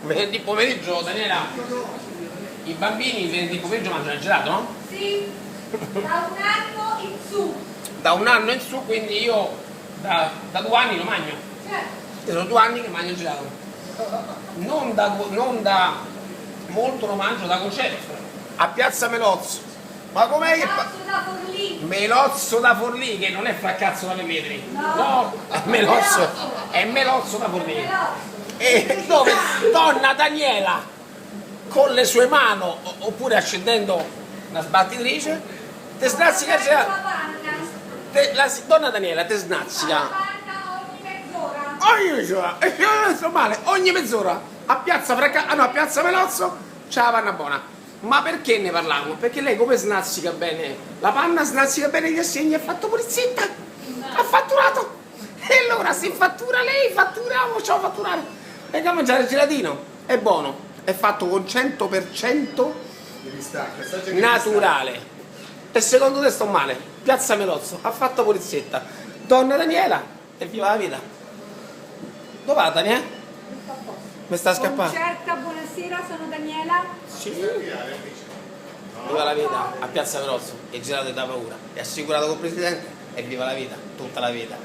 Venerdì pomeriggio, Daniela, i bambini il venerdì pomeriggio mangiano il gelato, no? Sì, da un anno in su. Da un anno in su, quindi io da 2 anni lo mangio. Certo. Sono 2 anni che mangio il gelato. Non da molto lo mangio, da concerto. A Piazza Melozzo. Ma com'è che Melozzo da Forlì. Melozzo da Forlì, che non è Fraccazzo da Pelletri. No. È Melozzo. È Melozzo da Forlì. Melozzo. E dove donna Daniela con le sue mani oppure accendendo una sbattitrice te snazzica il gelato. Donna Daniela te snazzica Ogni mezz'ora. ogni mezz'ora, sto male, ogni mezz'ora a Piazza a Piazza Melozzo c'è la panna buona. Ma perché ne parliamo? Perché lei come snazzica bene la panna, snazzica bene gli assegni, ha fatto pulizzetta, ha fatturato. E allora se fattura lei, fatturiamo, ciao fatturare. Venga a mangiare il gelatino, è buono, è fatto con 100% naturale. E secondo te sto male? Piazza Melozzo, ha fatto pulizzetta. Donna Daniela, e viva la vita. Dove va Daniela? Mi sta scappando? Certa, buonasera, sono Daniela. Sì. Viva la vita a Piazza Melozzo, il gelato è da paura. È assicurato col presidente e viva la vita, tutta la vita.